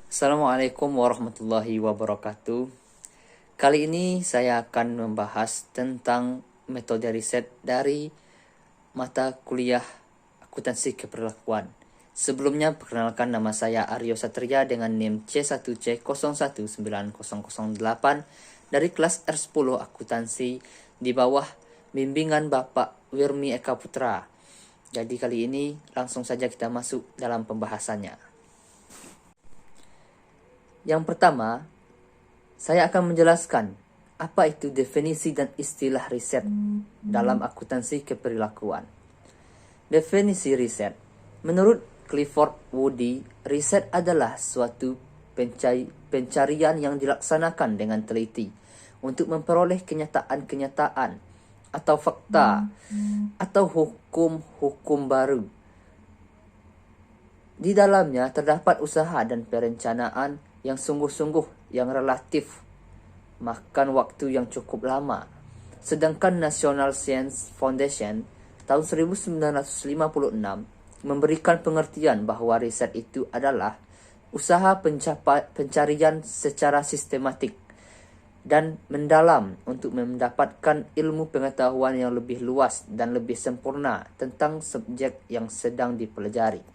Assalamualaikum warahmatullahi wabarakatuh. Kali ini saya akan membahas tentang metode riset dari mata kuliah akuntansi keperlakuan. Sebelumnya perkenalkan, nama saya Aryo Satria dengan NIM C1C019008 dari kelas R10 akuntansi di bawah bimbingan Bapak Wirmi Eka Putra. Jadi kali ini langsung saja kita masuk dalam pembahasannya. Yang pertama, saya akan menjelaskan apa itu definisi dan istilah riset dalam akuntansi keperilakuan. Definisi riset. Menurut Clifford Woody, riset adalah suatu pencarian yang dilaksanakan dengan teliti untuk memperoleh kenyataan-kenyataan atau fakta atau hukum-hukum baru. Di dalamnya terdapat usaha dan perencanaan yang sungguh-sungguh yang relatif makan waktu yang cukup lama. Sedangkan National Science Foundation tahun 1956 memberikan pengertian bahwa riset itu adalah usaha pencarian secara sistematik dan mendalam untuk mendapatkan ilmu pengetahuan yang lebih luas dan lebih sempurna tentang subjek yang sedang dipelajari.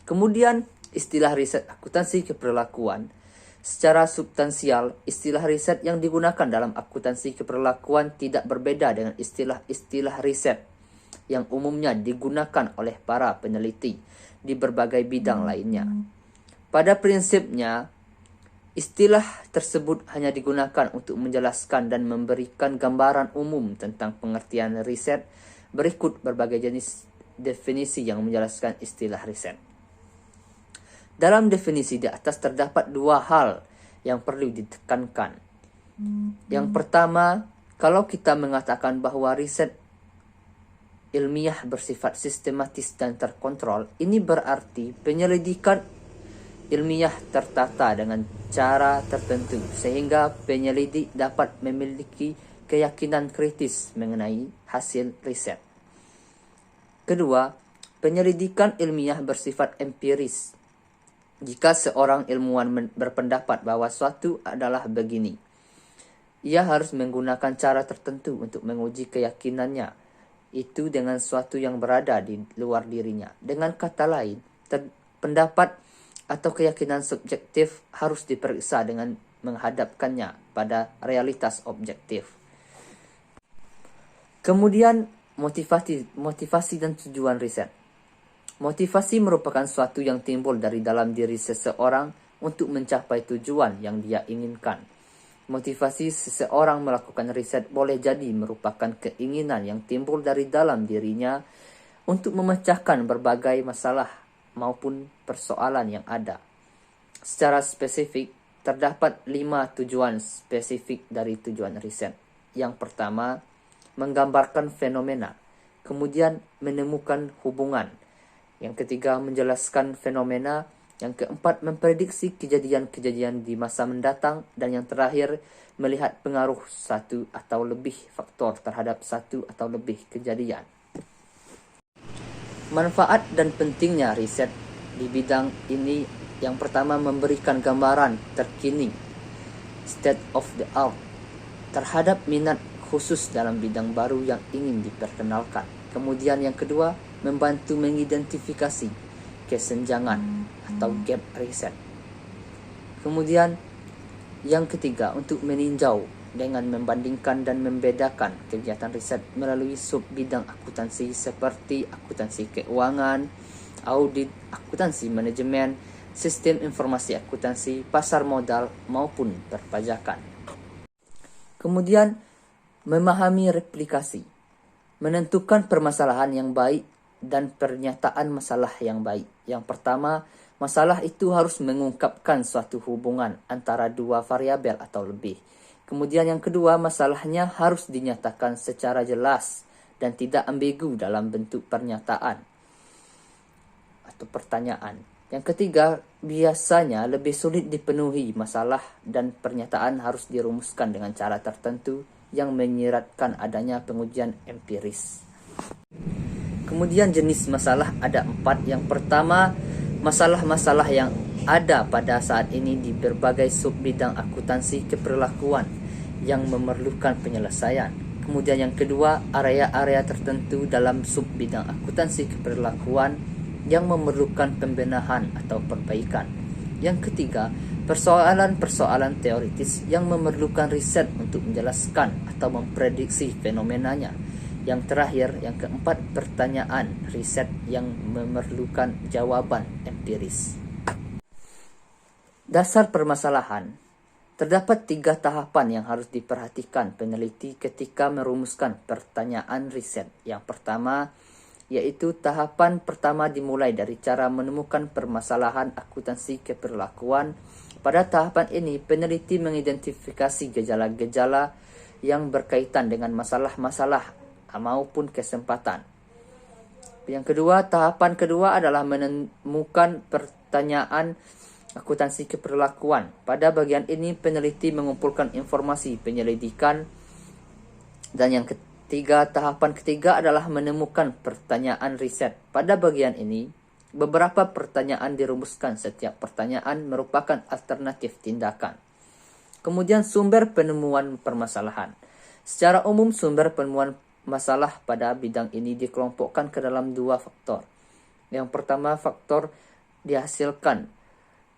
Kemudian, istilah riset akuntansi keperlakuan. Secara substansial, istilah riset yang digunakan dalam akuntansi keperlakuan tidak berbeda dengan istilah-istilah riset yang umumnya digunakan oleh para peneliti di berbagai bidang lainnya. Pada prinsipnya, istilah tersebut hanya digunakan untuk menjelaskan dan memberikan gambaran umum tentang pengertian riset. Berikut berbagai jenis definisi yang menjelaskan istilah riset. Dalam definisi di atas terdapat dua hal yang perlu ditekankan. Yang pertama, kalau kita mengatakan bahwa riset ilmiah bersifat sistematis dan terkontrol, ini berarti penyelidikan ilmiah tertata dengan cara tertentu sehingga penyelidik dapat memiliki keyakinan kritis mengenai hasil riset. Kedua, penyelidikan ilmiah bersifat empiris. Jika seorang ilmuwan berpendapat bahwa suatu adalah begini, ia harus menggunakan cara tertentu untuk menguji keyakinannya itu dengan suatu yang berada di luar dirinya. Dengan kata lain, pendapat atau keyakinan subjektif harus diperiksa dengan menghadapkannya pada realitas objektif. Kemudian, motivasi dan tujuan riset. Motivasi merupakan suatu yang timbul dari dalam diri seseorang untuk mencapai tujuan yang dia inginkan. Motivasi seseorang melakukan riset boleh jadi merupakan keinginan yang timbul dari dalam dirinya untuk memecahkan berbagai masalah maupun persoalan yang ada. Secara spesifik, terdapat 5 tujuan spesifik dari tujuan riset. Yang pertama, menggambarkan fenomena. Kemudian, menemukan hubungan. Yang ketiga, menjelaskan fenomena. Yang keempat, memprediksi kejadian-kejadian di masa mendatang. Dan yang terakhir, melihat pengaruh satu atau lebih faktor terhadap satu atau lebih kejadian. Manfaat dan pentingnya riset di bidang ini, yang pertama, memberikan gambaran terkini, state of the art, terhadap minat khusus dalam bidang baru yang ingin diperkenalkan. Kemudian yang kedua, membantu mengidentifikasi kesenjangan atau gap riset. Kemudian yang ketiga, untuk meninjau dengan membandingkan dan membedakan kegiatan riset melalui sub bidang akuntansi seperti akuntansi keuangan, audit, akuntansi manajemen, sistem informasi akuntansi, pasar modal maupun perpajakan. Kemudian memahami replikasi, menentukan permasalahan yang baik dan pernyataan masalah yang baik. Yang pertama, masalah itu harus mengungkapkan suatu hubungan antara dua variabel atau lebih. Kemudian yang kedua, masalahnya harus dinyatakan secara jelas dan tidak ambigu dalam bentuk pernyataan atau pertanyaan. Yang ketiga, biasanya lebih sulit dipenuhi masalah dan pernyataan harus dirumuskan dengan cara tertentu yang menyiratkan adanya pengujian empiris. Kemudian jenis masalah ada 4. Yang pertama, masalah-masalah yang ada pada saat ini di berbagai sub bidang akuntansi keperlakuan yang memerlukan penyelesaian. Kemudian yang kedua, area-area tertentu dalam sub bidang akuntansi keperlakuan yang memerlukan pembenahan atau perbaikan. Yang ketiga, persoalan-persoalan teoritis yang memerlukan riset untuk menjelaskan atau memprediksi fenomenanya. Yang terakhir, yang keempat, pertanyaan riset yang memerlukan jawaban empiris. Dasar permasalahan. Terdapat 3 tahapan yang harus diperhatikan peneliti ketika merumuskan pertanyaan riset. Yang pertama, yaitu tahapan pertama dimulai dari cara menemukan permasalahan akuntansi keperlakuan. Pada tahapan ini, peneliti mengidentifikasi gejala-gejala yang berkaitan dengan masalah-masalah maupun kesempatan. Yang kedua, tahapan kedua adalah menemukan pertanyaan akuntansi keperlakuan. Pada bagian ini, peneliti mengumpulkan informasi penyelidikan. Dan yang ketiga, tahapan ketiga adalah menemukan pertanyaan riset. Pada bagian ini, beberapa pertanyaan dirumuskan. Setiap pertanyaan merupakan alternatif tindakan. Kemudian sumber penemuan permasalahan. Secara umum, sumber penemuan masalah pada bidang ini dikelompokkan ke dalam 2 faktor. Yang pertama, faktor dihasilkan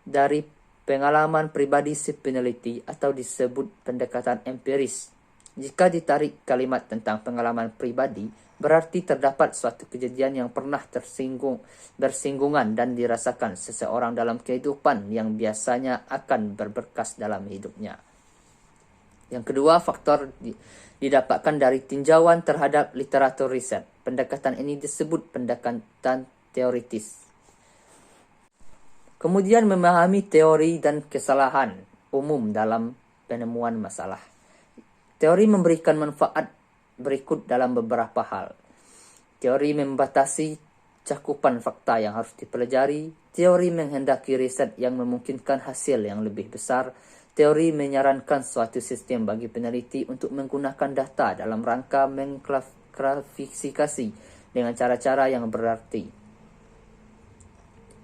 dari pengalaman pribadi si peneliti atau disebut pendekatan empiris. Jika ditarik kalimat tentang pengalaman pribadi, berarti terdapat suatu kejadian yang pernah bersinggungan dan dirasakan seseorang dalam kehidupan yang biasanya akan berberkas dalam hidupnya. Yang kedua, faktor didapatkan dari tinjauan terhadap literatur riset. Pendekatan ini disebut pendekatan teoritis. Kemudian memahami teori dan kesalahan umum dalam penemuan masalah. Teori memberikan manfaat berikut dalam beberapa hal. Teori membatasi cakupan fakta yang harus dipelajari. Teori menghendaki riset yang memungkinkan hasil yang lebih besar. Teori menyarankan suatu sistem bagi peneliti untuk menggunakan data dalam rangka mengklasifikasi dengan cara-cara yang berarti.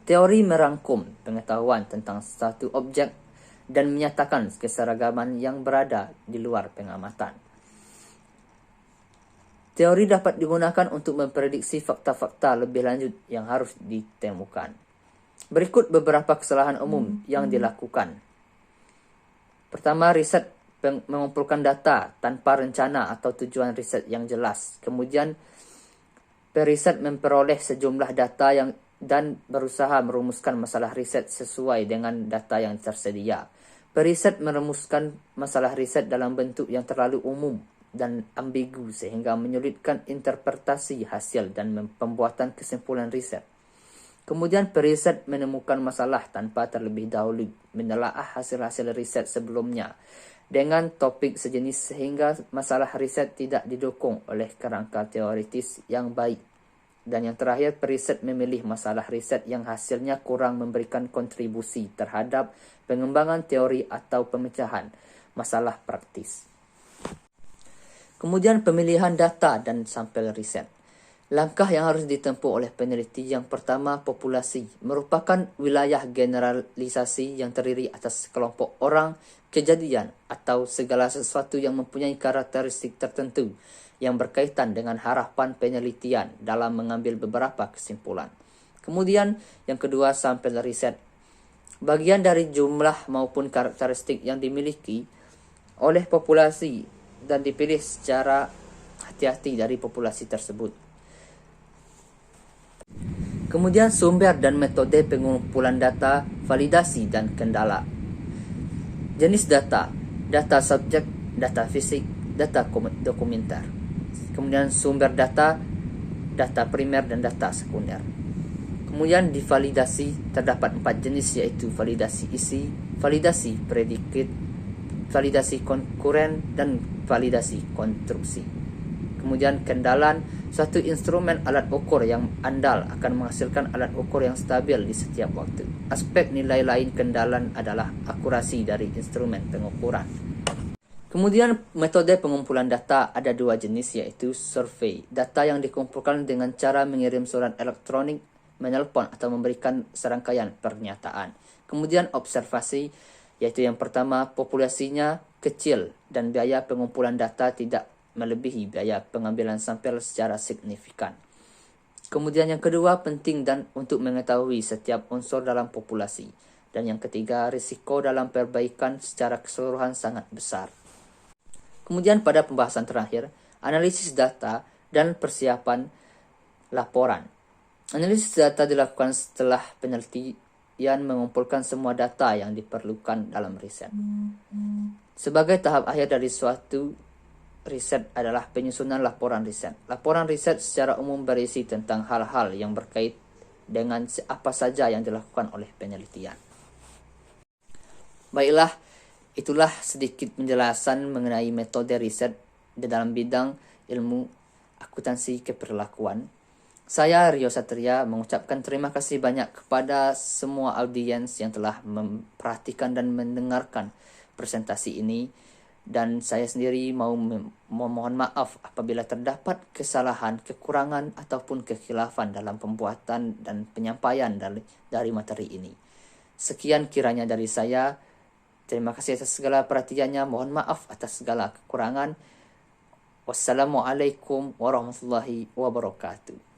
Teori merangkum pengetahuan tentang satu objek dan menyatakan keseragaman yang berada di luar pengamatan. Teori dapat digunakan untuk memprediksi fakta-fakta lebih lanjut yang harus ditemukan. Berikut beberapa kesalahan umum yang dilakukan. Pertama, riset mengumpulkan data tanpa rencana atau tujuan riset yang jelas. Kemudian, periset memperoleh sejumlah data dan berusaha merumuskan masalah riset sesuai dengan data yang tersedia. Periset merumuskan masalah riset dalam bentuk yang terlalu umum dan ambigu sehingga menyulitkan interpretasi hasil dan pembuatan kesimpulan riset. Kemudian periset menemukan masalah tanpa terlebih dahulu menelaah hasil-hasil riset sebelumnya dengan topik sejenis sehingga masalah riset tidak didukung oleh kerangka teoritis yang baik. Dan yang terakhir, periset memilih masalah riset yang hasilnya kurang memberikan kontribusi terhadap pengembangan teori atau pemecahan masalah praktis. Kemudian pemilihan data dan sampel riset. Langkah yang harus ditempuh oleh peneliti yang pertama, populasi, merupakan wilayah generalisasi yang terdiri atas kelompok orang, kejadian, atau segala sesuatu yang mempunyai karakteristik tertentu yang berkaitan dengan harapan penelitian dalam mengambil beberapa kesimpulan. Kemudian yang kedua, sampel riset. Bagian dari jumlah maupun karakteristik yang dimiliki oleh populasi dan dipilih secara hati-hati dari populasi tersebut. Kemudian sumber dan metode pengumpulan data, validasi dan kendala. Jenis data, data subjek, data fisik, data dokumenter. Kemudian sumber data, data primer dan data sekunder. Kemudian divalidasi, terdapat 4 jenis yaitu validasi isi, validasi predikat, validasi konkuren, dan validasi konstruksi. Kemudian kendalan, suatu instrumen alat ukur yang andal akan menghasilkan alat ukur yang stabil di setiap waktu. Aspek nilai lain kendalan adalah akurasi dari instrumen pengukuran. Kemudian metode pengumpulan data ada 2 jenis yaitu survei, data yang dikumpulkan dengan cara mengirim surat elektronik, menelpon atau memberikan serangkaian pernyataan. Kemudian observasi, yaitu yang pertama, populasinya kecil dan biaya pengumpulan data tidak melebihi biaya pengambilan sampel secara signifikan. Kemudian yang kedua, penting dan untuk mengetahui setiap unsur dalam populasi. Dan yang ketiga, risiko dalam perbaikan secara keseluruhan sangat besar. Kemudian pada pembahasan terakhir, analisis data dan persiapan laporan. Analisis data dilakukan setelah penelitian mengumpulkan semua data yang diperlukan dalam riset. Sebagai tahap akhir dari suatu riset adalah penyusunan laporan riset. Laporan riset secara umum berisi tentang hal-hal yang berkait dengan apa saja yang dilakukan oleh penelitian. Baiklah, itulah sedikit penjelasan mengenai metode riset di dalam bidang ilmu akuntansi keperlakuan. Saya Rio Satria mengucapkan terima kasih banyak kepada semua audiens yang telah memperhatikan dan mendengarkan presentasi ini. Dan saya sendiri mau memohon maaf apabila terdapat kesalahan, kekurangan, ataupun kekhilafan dalam pembuatan dan penyampaian dari materi ini. Sekian kiranya dari saya. Terima kasih atas segala perhatiannya. Mohon maaf atas segala kekurangan. Wassalamualaikum warahmatullahi wabarakatuh.